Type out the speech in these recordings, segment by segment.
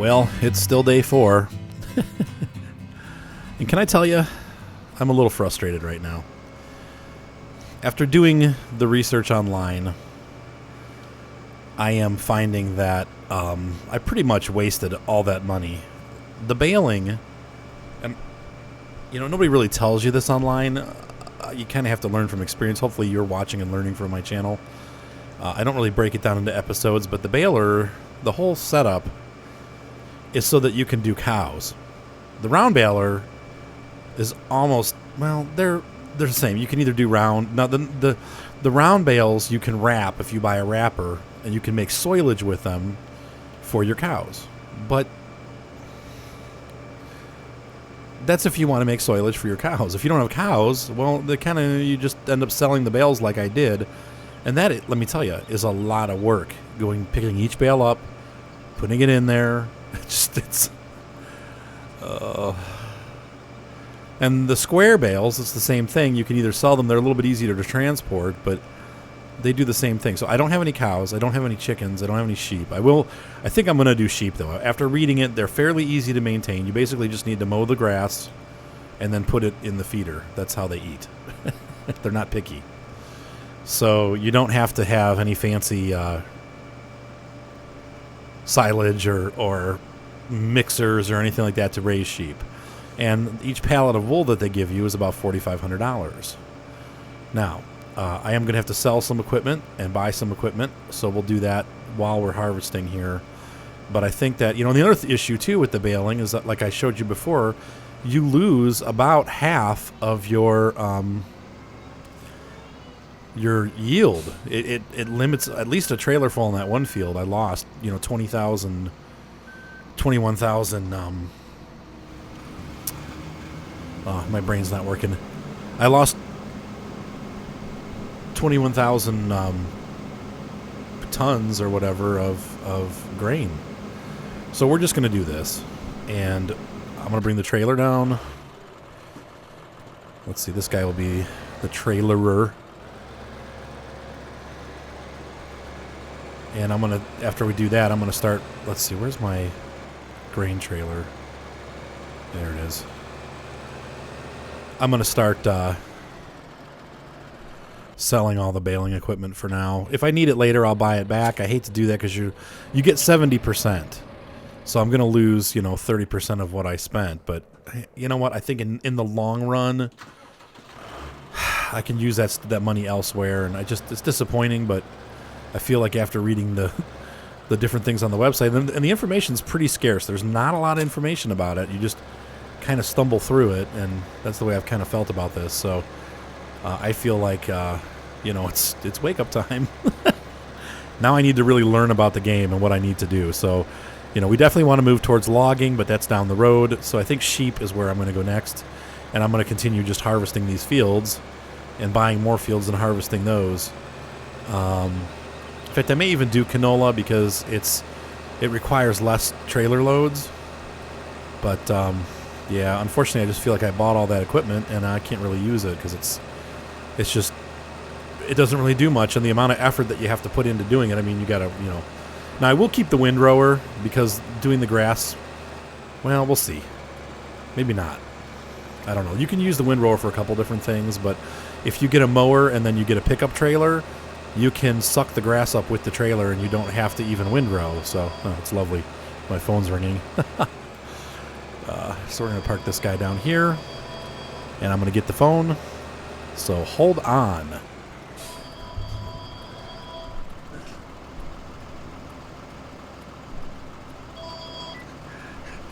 Well, it's still day 4. And can I tell you, I'm a little frustrated right now. After doing the research online, I am finding that I pretty much wasted all that money. The baling, and nobody really tells you this online. You kind of have to learn from experience. Hopefully you're watching and learning from my channel. I don't really break it down into episodes, but the baler, the whole setup is so that you can do cows. The round baler is almost, well, they're the same. You can either do round. Now, the round bales you can wrap if you buy a wrapper, and you can make soilage with them for your cows. But that's if you want to make soilage for your cows. If you don't have cows, well, you just end up selling the bales like I did. And that, let me tell you, is a lot of work. Picking each bale up, putting it in there. And the square bales, it's the same thing. You can either sell them. They're a little bit easier to transport, but they do the same thing. So I don't have any cows. I don't have any chickens. I don't have any sheep. I think I'm going to do sheep, though. After reading it, they're fairly easy to maintain. You basically just need to mow the grass and then put it in the feeder. That's how they eat. They're not picky. So you don't have to have any fancy silage or mixers or anything like that to raise sheep. And each pallet of wool that they give you is about $4,500. Now, I am going to have to sell some equipment and buy some equipment, so we'll do that while we're harvesting here. But I think that, the other issue, too, with the baling is that, like I showed you before, you lose about half of your yield. It limits, at least a trailer full in that one field. I lost, 21,000. My brain's not working. I lost 21,000 tons or whatever of grain. So we're just going to do this. And I'm going to bring the trailer down. Let's see, this guy will be the trailerer. And I'm going to, after we do that, I'm going to start, let's see, where's my grain trailer? There it is. I'm going to start selling all the baling equipment for now. If I need it later, I'll buy it back. I hate to do that because you get 70%. So I'm going to lose, 30% of what I spent. But you know what? I think in the long run, I can use that money elsewhere. And it's disappointing, but I feel like after reading the different things on the website, and the information's pretty scarce. There's not a lot of information about it. You just kind of stumble through it, and that's the way I've kind of felt about this. So I feel like it's wake up time. Now I need to really learn about the game and what I need to do. So we definitely want to move towards logging, but that's down the road. So I think sheep is where I'm going to go next, and I'm going to continue just harvesting these fields and buying more fields and harvesting those. In fact, I may even do canola because it requires less trailer loads. But yeah, unfortunately, I just feel like I bought all that equipment and I can't really use it because it doesn't really do much, and the amount of effort that you have to put into doing it. I mean, you got to, Now I will keep the windrower because doing the grass, well, we'll see. Maybe not. I don't know. You can use the windrower for a couple different things, but if you get a mower and then you get a pickup trailer, you can suck the grass up with the trailer and you don't have to even windrow. So it's lovely. My phone's ringing. So we're going to park this guy down here, and I'm going to get the phone. So hold on.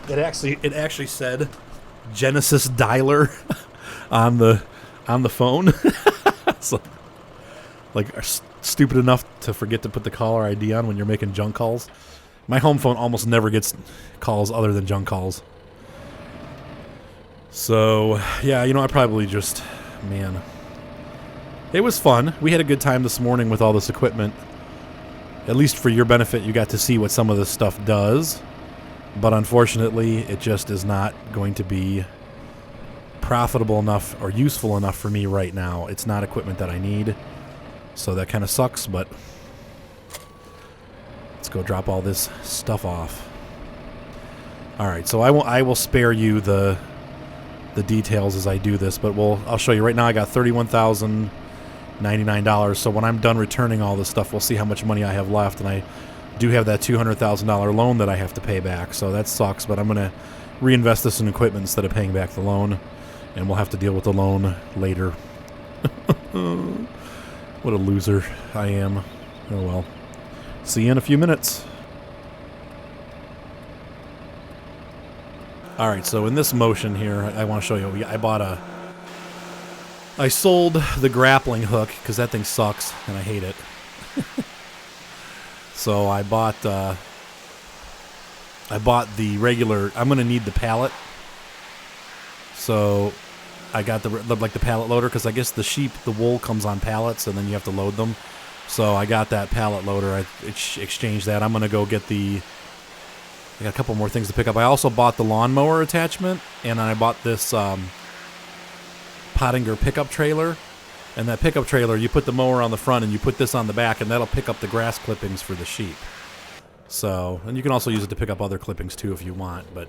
It actually said Genesis dialer on the phone. So, like, stupid enough to forget to put the caller ID on when you're making junk calls. My home phone almost never gets calls other than junk calls. So, yeah, I probably just, man. It was fun. We had a good time this morning with all this equipment. At least for your benefit, you got to see what some of this stuff does. But unfortunately, it just is not going to be profitable enough or useful enough for me right now. It's not equipment that I need. So that kind of sucks, but let's go drop all this stuff off. All right, so I will spare you the details as I do this, but I'll show you right now. I got $31,099. So when I'm done returning all this stuff, we'll see how much money I have left, and I do have that $200,000 loan that I have to pay back. So that sucks, but I'm gonna reinvest this in equipment instead of paying back the loan, and we'll have to deal with the loan later. What a loser I am. Oh well. See you in a few minutes. All right, so in this motion here, I want to show you. I sold the grappling hook because that thing sucks and I hate it. So I bought the regular. I'm gonna need the pallet. So I got the pallet loader because I guess the wool comes on pallets and then you have to load them. So I got that pallet loader. I exchanged that. I'm gonna go get I got a couple more things to pick up. I also bought the lawnmower attachment, and I bought this Pottinger pickup trailer. And that pickup trailer, you put the mower on the front, and you put this on the back, and that'll pick up the grass clippings for the sheep. So, and you can also use it to pick up other clippings too if you want. But,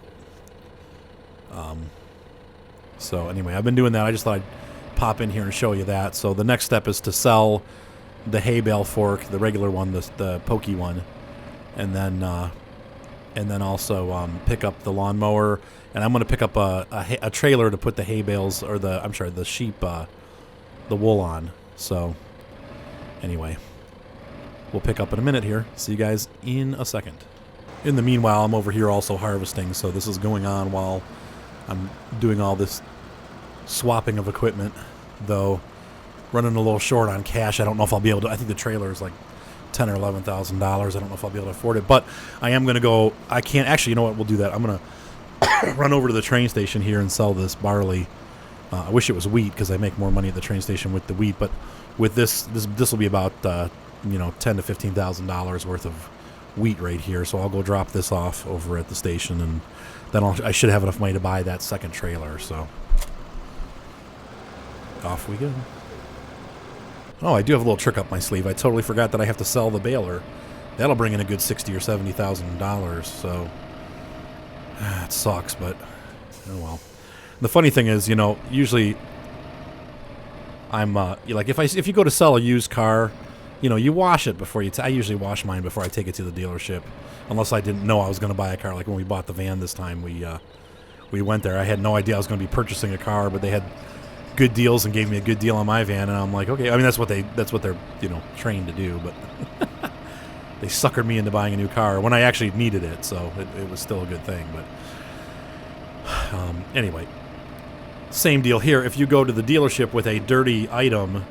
so anyway, I've been doing that. I just thought I'd pop in here and show you that. So the next step is to sell the hay bale fork, the regular one, the pokey one, and then also pick up the lawnmower, and I'm going to pick up a trailer to put the hay bales, or the sheep, the wool on. So anyway, we'll pick up in a minute here. See you guys in a second. In the meanwhile, I'm over here also harvesting, so this is going on while I'm doing all this swapping of equipment, though running a little short on cash. I don't know if I'll be able to. I think the trailer is like $10,000 or $11,000. I don't know if I'll be able to afford it, but I am going to go. I can't actually. You know what? We'll do that. I'm going to run over to the train station here and sell this barley. I wish it was wheat because I make more money at the train station with the wheat, but with this will be about $10,000 to $15,000 worth of wheat right here. So I'll go drop this off over at the station, and then I should have enough money to buy that second trailer. So off we go. Oh, I do have a little trick up my sleeve. I totally forgot that I have to sell the baler. That'll bring in a good $60,000 or $70,000. So it sucks, but oh well. The funny thing is, usually I'm like if you go to sell a used car, you wash it before I usually wash mine before I take it to the dealership, unless I didn't know I was going to buy a car. Like when we bought the van this time, we went there. I had no idea I was going to be purchasing a car, but they had good deals and gave me a good deal on my van, and I'm like, okay. I mean, that's what they're trained to do, but they suckered me into buying a new car when I actually needed it, so it was still a good thing. But anyway, same deal here. If you go to the dealership with a dirty item,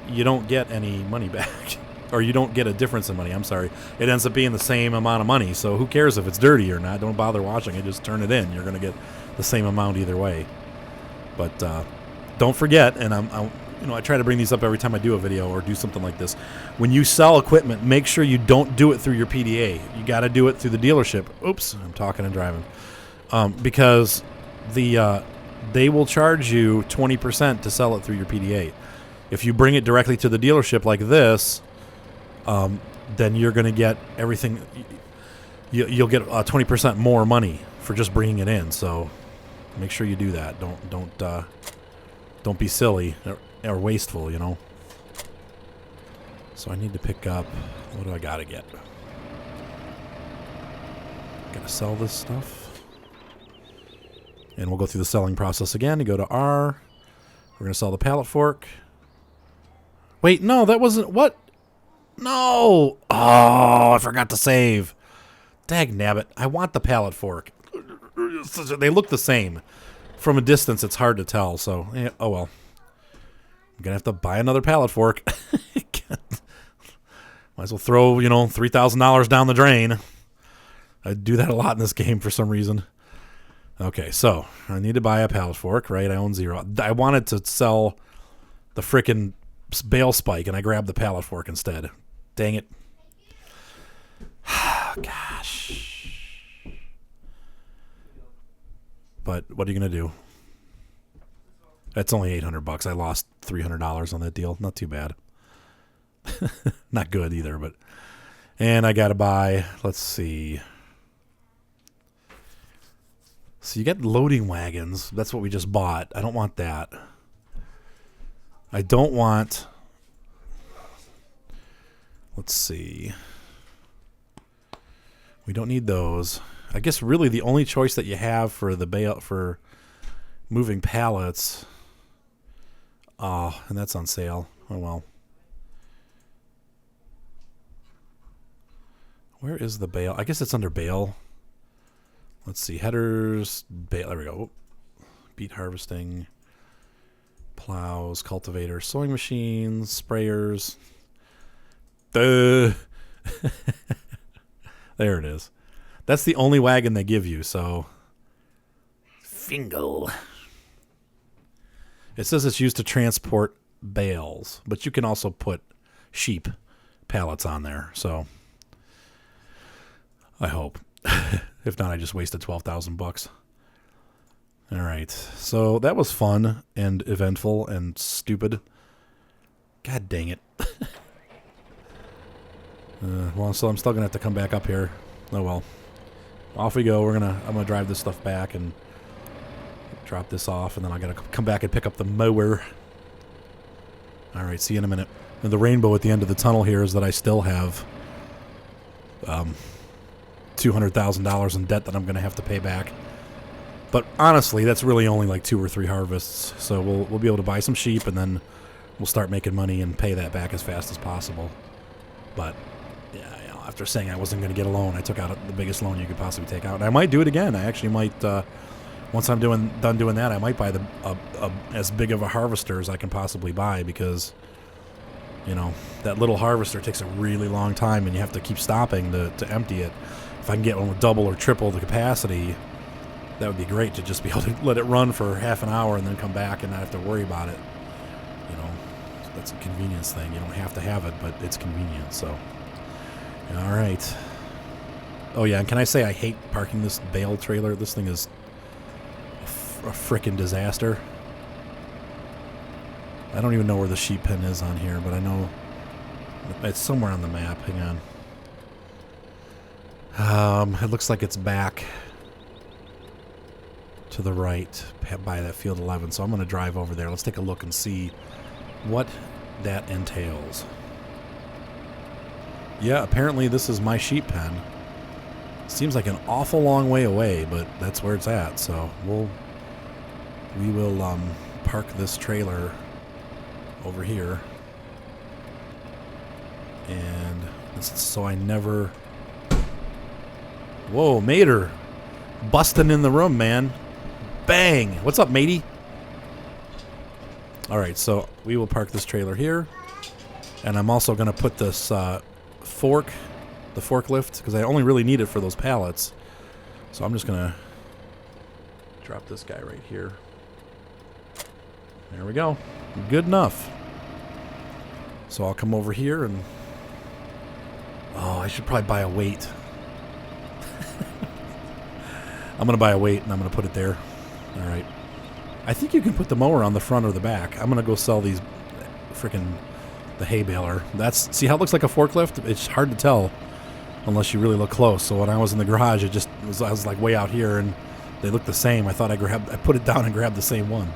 you don't get any money back, or you don't get a difference in money. I'm sorry. It ends up being the same amount of money, so who cares if it's dirty or not? Don't bother washing it. Just turn it in. You're going to get the same amount either way. But don't forget, and I try to bring these up every time I do a video or do something like this. When you sell equipment, make sure you don't do it through your PDA. You got to do it through the dealership. Oops, I'm talking and driving. Because they will charge you 20% to sell it through your PDA. If you bring it directly to the dealership like this, then you're going to get everything. You'll get 20% more money for just bringing it in. So make sure you do that. Don't be silly or wasteful. So I need to pick up. What do I got to get? Got to sell this stuff. And we'll go through the selling process again. You go to R. We're going to sell the pallet fork. Wait, no, that wasn't... What? No! Oh, I forgot to save. Dagnabbit. I want the pallet fork. They look the same. From a distance, it's hard to tell, so... oh, well. I'm going to have to buy another pallet fork. Might as well throw, $3,000 down the drain. I do that a lot in this game for some reason. Okay, so I need to buy a pallet fork, right? I own 0. I wanted to sell the frickin' bale spike, and I grabbed the pallet fork instead. Dang it. Gosh. But what are you going to do? That's only $800. I lost $300 on that deal. Not too bad. Not good either, but... And I got to buy, let's see... So you get loading wagons. That's what we just bought. I don't want that. I don't want... Let's see. We don't need those. I guess really the only choice that you have for the bale for moving pallets. Oh, and that's on sale. Oh well. Where is the bale? I guess it's under bale. Let's see. Headers, bale. There we go. Beet harvesting, plows, cultivators, sewing machines, sprayers. There it is. That's the only wagon they give you, so. Fingal. It says it's used to transport bales, but you can also put sheep pallets on there, so. I hope. If not, I just wasted $12,000. All right. So that was fun and eventful and stupid. God dang it. Well, so I'm still gonna have to come back up here. Oh well. Off we go. I'm gonna drive this stuff back and drop this off, and then I gotta come back and pick up the mower. All right. See you in a minute. And the rainbow at the end of the tunnel here is that I still have $200,000 in debt that I'm gonna have to pay back. But honestly, that's really only like 2 or 3 harvests. So we'll be able to buy some sheep, and then we'll start making money and pay that back as fast as possible. But yeah, you know, after saying I wasn't going to get a loan, I took out the biggest loan you could possibly take out. And I might do it again. I actually might, once I'm done doing that, I might buy as big of a harvester as I can possibly buy, because, you know, that little harvester takes a really long time, and you have to keep stopping to empty it. If I can get one with double or triple the capacity, that would be great, to just be able to let it run for half an hour and then come back and not have to worry about it. You know, that's a convenience thing. You don't have to have it, but it's convenient. So, all right. Oh yeah, and can I say I hate parking this bale trailer? This thing is a frickin' disaster. I don't even know where the sheep pen is on here, but I know it's somewhere on the map. Hang on. It looks like it's back to the right by that field 11, so I'm going to drive over there. Let's take a look and see what that entails. Yeah, apparently this is my sheep pen. Seems like an awful long way away, but that's where it's at. So we will park this trailer over here, and so I never. Whoa, Mater, busting in the room, man. Bang! What's up, matey? All right, so we will park this trailer here, and I'm also going to put this the forklift, because I only really need it for those pallets. So I'm just going to drop this guy right here. There we go. Good enough. So I'll come over here and... Oh, I should probably buy a weight. I'm going to buy a weight, and I'm going to put it there. All right. I think you can put the mower on the front or the back. I'm going to go sell these the hay baler. See how it looks like a forklift? It's hard to tell unless you really look close. So when I was in the garage, I was like way out here, and they looked the same. I thought I put it down and grabbed the same one.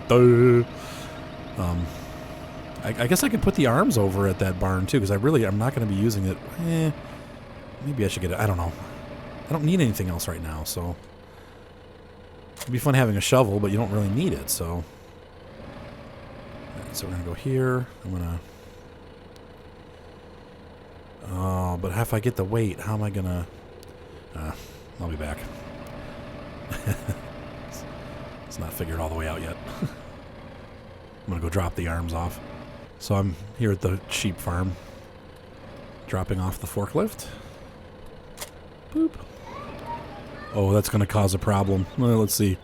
I guess I could put the arms over at that barn too, because I'm not going to be using it. Maybe I should get it. I don't know. I don't need anything else right now, so it'd be fun having a shovel, but you don't really need it. So we're gonna go here. I'm gonna. Oh, but if I get the weight, how am I gonna? I'll be back. It's not figured all the way out yet. I'm gonna go drop the arms off. So I'm here at the sheep farm, dropping off the forklift. Boop. Oh, that's gonna cause a problem. Well, let's see.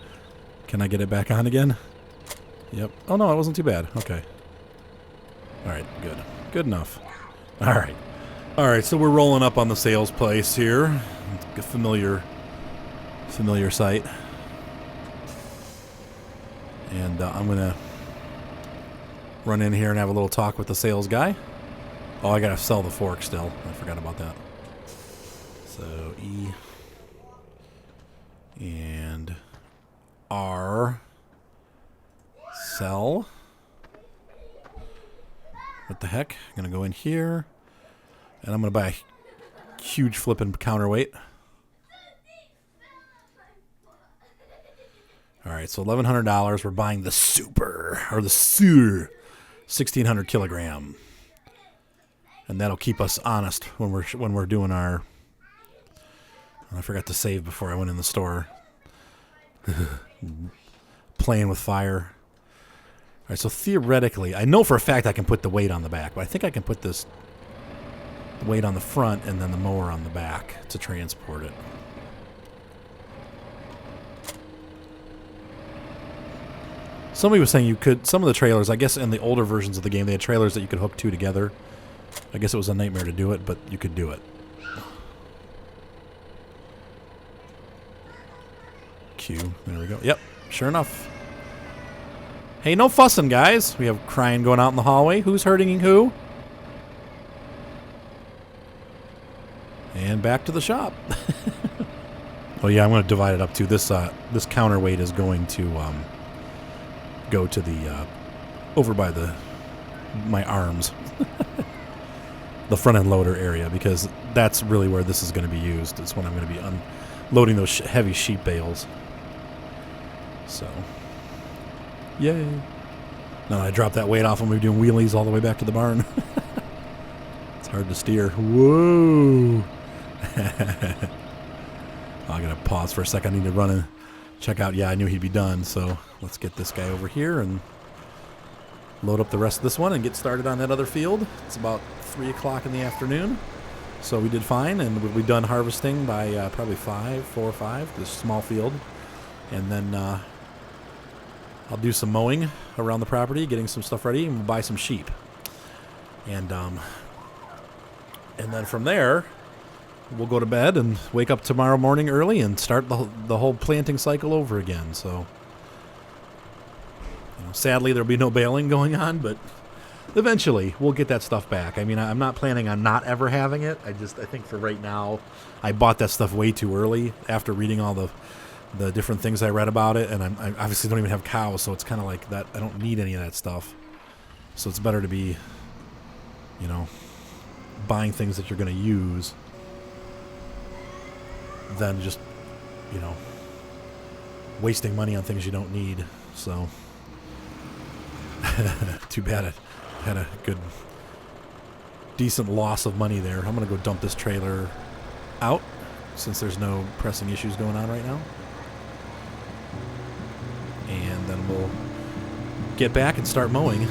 Can I get it back on again? Yep. Oh no, it wasn't too bad. Okay. All right. Good. Good enough. All right. All right. So we're rolling up on the sales place here. It's a familiar sight. And I'm gonna run in here and have a little talk with the sales guy. Oh, I gotta sell the fork still. I forgot about that. So E and are sell. What the heck? I'm going to go in here, and I'm going to buy a huge flipping counterweight. All right, so $1,100. We're buying the super, or the Sur 1,600 kilogram, and that'll keep us honest when we're doing our. I forgot to save before I went in the store. Playing with fire. All right, so theoretically, I know for a fact I can put the weight on the back, but I think I can put this weight on the front and then the mower on the back to transport it. Somebody was saying you could, some of the trailers, I guess in the older versions of the game, they had trailers that you could hook two together. I guess it was a nightmare to do it, but you could do it. Q, there we go. Yep, sure enough. Hey, no fussing, guys. We have crying going out in the hallway. Who's hurting who? And back to the shop. Oh yeah, I'm going to divide it up too. This counterweight is going to go to the over by my arms, the front end loader area, because that's really where this is going to be used. It's when I'm going to be unloading those heavy sheep bales. So, yay! Now I drop that weight off and we're doing wheelies all the way back to the barn. It's hard to steer. Whoa! I'm gonna pause for a second. I need to run and check out. Yeah, I knew he'd be done, so let's get this guy over here and load up the rest of this one and get started on that other field. It's about 3 o'clock in the afternoon, so we did fine, and we'll be done harvesting by probably 4 or 5, this small field, and then I'll do some mowing around the property, getting some stuff ready, and we'll buy some sheep, and then from there we'll go to bed and wake up tomorrow morning early and start the whole planting cycle over again. So, sadly, there'll be no baling going on, but eventually we'll get that stuff back. I mean, I'm not planning on not ever having it. I think for right now, I bought that stuff way too early after reading all the different things I read about it, and I obviously don't even have cows, so it's kind of like that. I don't need any of that stuff. So it's better to be, buying things that you're going to use than just, wasting money on things you don't need. So, too bad I had a decent loss of money there. I'm going to go dump this trailer out since there's no pressing issues going on right now. And then we'll get back and start mowing.